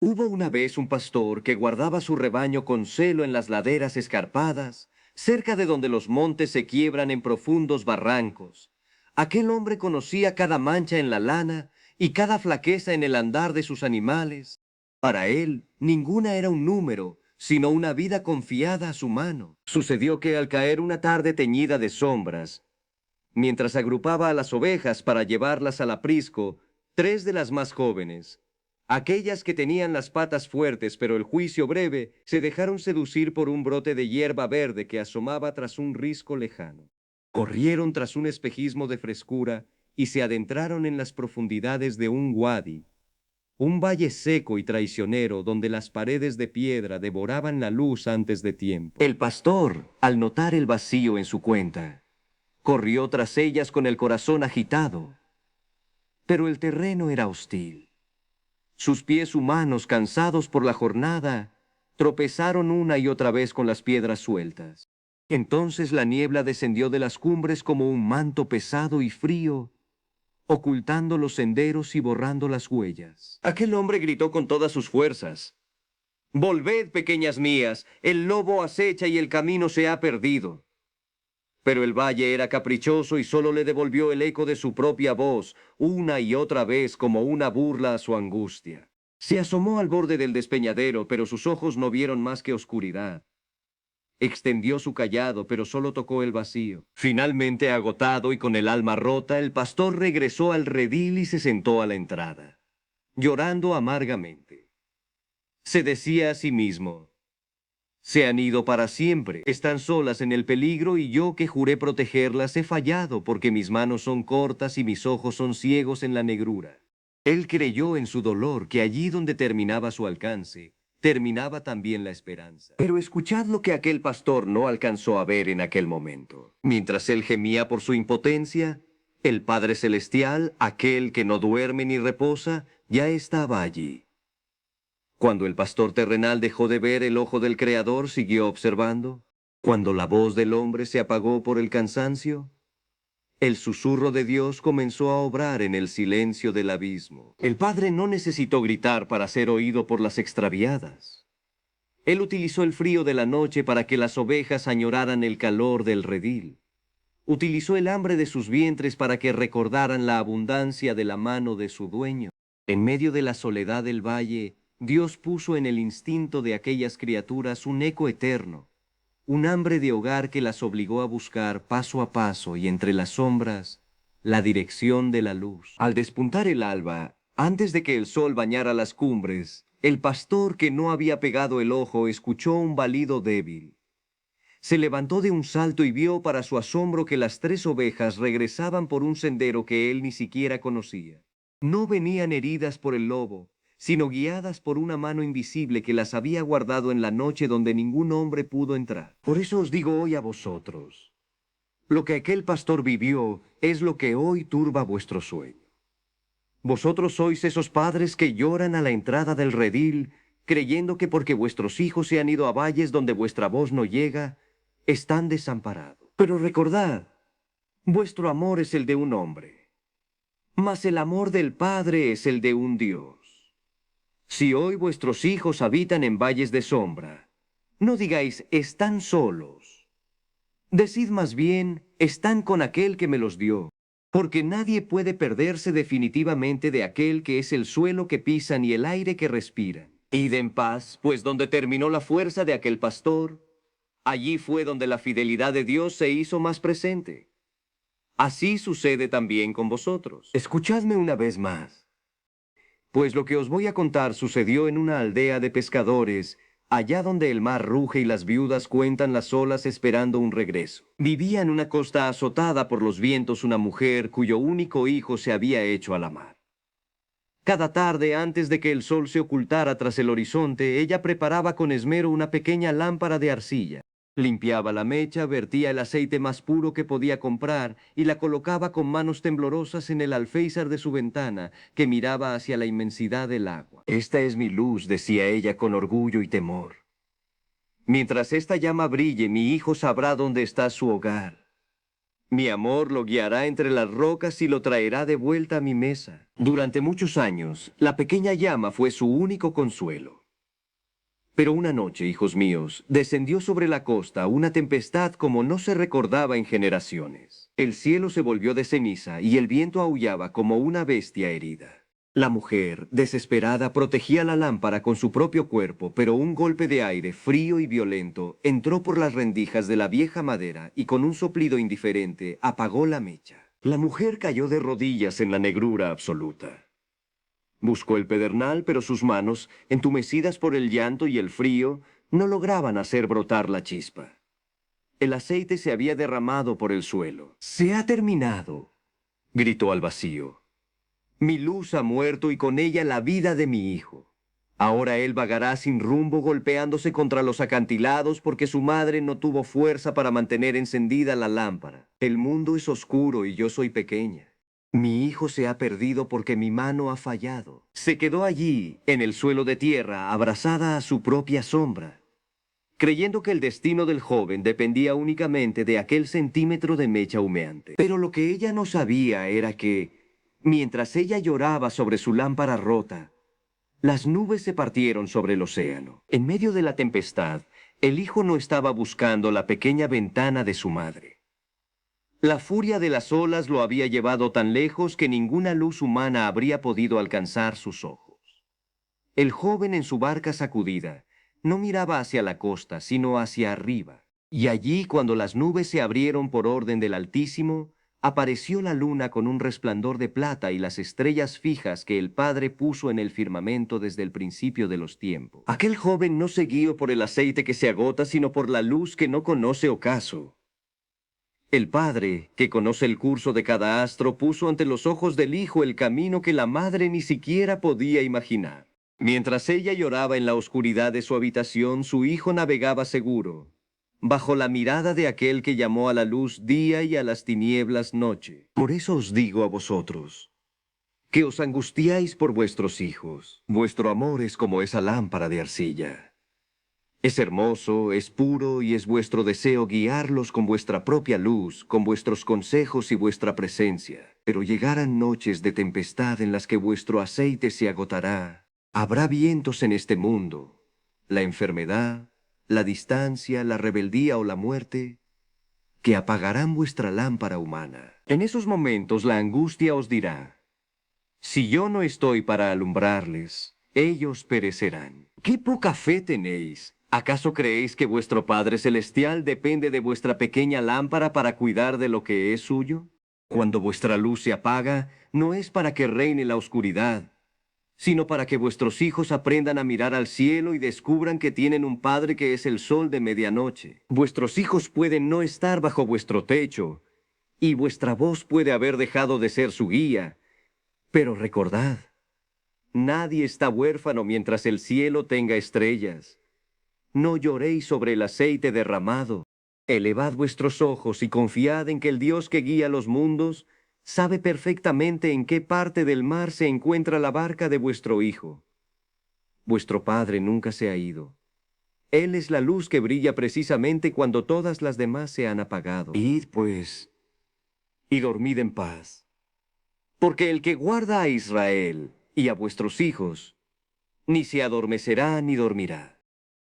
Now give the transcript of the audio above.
Hubo una vez un pastor que guardaba su rebaño con celo en las laderas escarpadas, cerca de donde los montes se quiebran en profundos barrancos. Aquel hombre conocía cada mancha en la lana y cada flaqueza en el andar de sus animales. Para él, ninguna era un número, sino una vida confiada a su mano. Sucedió que al caer una tarde teñida de sombras, mientras agrupaba a las ovejas para llevarlas al aprisco, tres de las más jóvenes, aquellas que tenían las patas fuertes pero el juicio breve, se dejaron seducir por un brote de hierba verde que asomaba tras un risco lejano. Corrieron tras un espejismo de frescura y se adentraron en las profundidades de un wadi, un valle seco y traicionero donde las paredes de piedra devoraban la luz antes de tiempo. El pastor, al notar el vacío en su cuenta, corrió tras ellas con el corazón agitado, pero el terreno era hostil. Sus pies humanos, cansados por la jornada, tropezaron una y otra vez con las piedras sueltas. Entonces la niebla descendió de las cumbres como un manto pesado y frío, ocultando los senderos y borrando las huellas. Aquel hombre gritó con todas sus fuerzas: «Volved, pequeñas mías, el lobo acecha y el camino se ha perdido». Pero el valle era caprichoso y solo le devolvió el eco de su propia voz, una y otra vez como una burla a su angustia. Se asomó al borde del despeñadero, pero sus ojos no vieron más que oscuridad. Extendió su cayado, pero solo tocó el vacío. Finalmente, agotado y con el alma rota, el pastor regresó al redil y se sentó a la entrada, llorando amargamente. Se decía a sí mismo: «Se han ido para siempre, están solas en el peligro y yo que juré protegerlas he fallado porque mis manos son cortas y mis ojos son ciegos en la negrura». Él creyó en su dolor que allí donde terminaba su alcance, terminaba también la esperanza. Pero escuchad lo que aquel pastor no alcanzó a ver en aquel momento. Mientras él gemía por su impotencia, el Padre Celestial, aquel que no duerme ni reposa, ya estaba allí. Cuando el pastor terrenal dejó de ver, el ojo del Creador siguió observando. Cuando la voz del hombre se apagó por el cansancio, el susurro de Dios comenzó a obrar en el silencio del abismo. El Padre no necesitó gritar para ser oído por las extraviadas. Él utilizó el frío de la noche para que las ovejas añoraran el calor del redil. Utilizó el hambre de sus vientres para que recordaran la abundancia de la mano de su dueño. En medio de la soledad del valle, Dios puso en el instinto de aquellas criaturas un eco eterno, un hambre de hogar que las obligó a buscar paso a paso y entre las sombras la dirección de la luz. Al despuntar el alba, antes de que el sol bañara las cumbres, el pastor que no había pegado el ojo escuchó un balido débil. Se levantó de un salto y vio para su asombro que las tres ovejas regresaban por un sendero que él ni siquiera conocía. No venían heridas por el lobo, sino guiadas por una mano invisible que las había guardado en la noche donde ningún hombre pudo entrar. Por eso os digo hoy a vosotros: lo que aquel pastor vivió es lo que hoy turba vuestro sueño. Vosotros sois esos padres que lloran a la entrada del redil, creyendo que porque vuestros hijos se han ido a valles donde vuestra voz no llega, están desamparados. Pero recordad, vuestro amor es el de un hombre, mas el amor del Padre es el de un Dios. Si hoy vuestros hijos habitan en valles de sombra, no digáis «están solos». Decid más bien «están con aquel que me los dio», porque nadie puede perderse definitivamente de aquel que es el suelo que pisan y el aire que respiran. Id en paz, pues donde terminó la fuerza de aquel pastor, allí fue donde la fidelidad de Dios se hizo más presente. Así sucede también con vosotros. Escuchadme una vez más. Pues lo que os voy a contar sucedió en una aldea de pescadores, allá donde el mar ruge y las viudas cuentan las olas esperando un regreso. Vivía en una costa azotada por los vientos una mujer cuyo único hijo se había hecho a la mar. Cada tarde, antes de que el sol se ocultara tras el horizonte, ella preparaba con esmero una pequeña lámpara de arcilla. Limpiaba la mecha, vertía el aceite más puro que podía comprar y la colocaba con manos temblorosas en el alféizar de su ventana, que miraba hacia la inmensidad del agua. «Esta es mi luz», decía ella con orgullo y temor. «Mientras esta llama brille, mi hijo sabrá dónde está su hogar. Mi amor lo guiará entre las rocas y lo traerá de vuelta a mi mesa. Durante muchos años, la pequeña llama fue su único consuelo. Pero una noche, hijos míos, descendió sobre la costa una tempestad como no se recordaba en generaciones. El cielo se volvió de ceniza y el viento aullaba como una bestia herida. La mujer, desesperada, protegía la lámpara con su propio cuerpo, pero un golpe de aire frío y violento entró por las rendijas de la vieja madera y con un soplido indiferente apagó la mecha. La mujer cayó de rodillas en la negrura absoluta. Buscó el pedernal, pero sus manos, entumecidas por el llanto y el frío, no lograban hacer brotar la chispa. El aceite se había derramado por el suelo. «¡Se ha terminado!», gritó al vacío. «Mi luz ha muerto y con ella la vida de mi hijo. Ahora él vagará sin rumbo golpeándose contra los acantilados porque su madre no tuvo fuerza para mantener encendida la lámpara. El mundo es oscuro y yo soy pequeña. Mi hijo se ha perdido porque mi mano ha fallado». Se quedó allí, en el suelo de tierra, abrazada a su propia sombra, creyendo que el destino del joven dependía únicamente de aquel centímetro de mecha humeante. Pero lo que ella no sabía era que, mientras ella lloraba sobre su lámpara rota, las nubes se partieron sobre el océano. En medio de la tempestad, el hijo no estaba buscando la pequeña ventana de su madre. La furia de las olas lo había llevado tan lejos que ninguna luz humana habría podido alcanzar sus ojos. El joven en su barca sacudida no miraba hacia la costa, sino hacia arriba. Y allí, cuando las nubes se abrieron por orden del Altísimo, apareció la luna con un resplandor de plata y las estrellas fijas que el Padre puso en el firmamento desde el principio de los tiempos. Aquel joven no se guió por el aceite que se agota, sino por la luz que no conoce ocaso. El Padre, que conoce el curso de cada astro, puso ante los ojos del Hijo el camino que la madre ni siquiera podía imaginar. Mientras ella lloraba en la oscuridad de su habitación, su hijo navegaba seguro, bajo la mirada de aquel que llamó a la luz día y a las tinieblas noche. Por eso os digo a vosotros, que os angustiáis por vuestros hijos. Vuestro amor es como esa lámpara de arcilla. Es hermoso, es puro y es vuestro deseo guiarlos con vuestra propia luz, con vuestros consejos y vuestra presencia. Pero llegarán noches de tempestad en las que vuestro aceite se agotará. Habrá vientos en este mundo, la enfermedad, la distancia, la rebeldía o la muerte, que apagarán vuestra lámpara humana. En esos momentos la angustia os dirá, si yo no estoy para alumbrarles, ellos perecerán. ¡Qué poca fe tenéis! ¿Acaso creéis que vuestro Padre Celestial depende de vuestra pequeña lámpara para cuidar de lo que es suyo? Cuando vuestra luz se apaga, no es para que reine la oscuridad, sino para que vuestros hijos aprendan a mirar al cielo y descubran que tienen un Padre que es el sol de medianoche. Vuestros hijos pueden no estar bajo vuestro techo, y vuestra voz puede haber dejado de ser su guía, pero recordad, nadie está huérfano mientras el cielo tenga estrellas. No lloréis sobre el aceite derramado. Elevad vuestros ojos y confiad en que el Dios que guía los mundos sabe perfectamente en qué parte del mar se encuentra la barca de vuestro Hijo. Vuestro Padre nunca se ha ido. Él es la luz que brilla precisamente cuando todas las demás se han apagado. Id, pues, y dormid en paz. Porque el que guarda a Israel y a vuestros hijos, ni se adormecerá ni dormirá.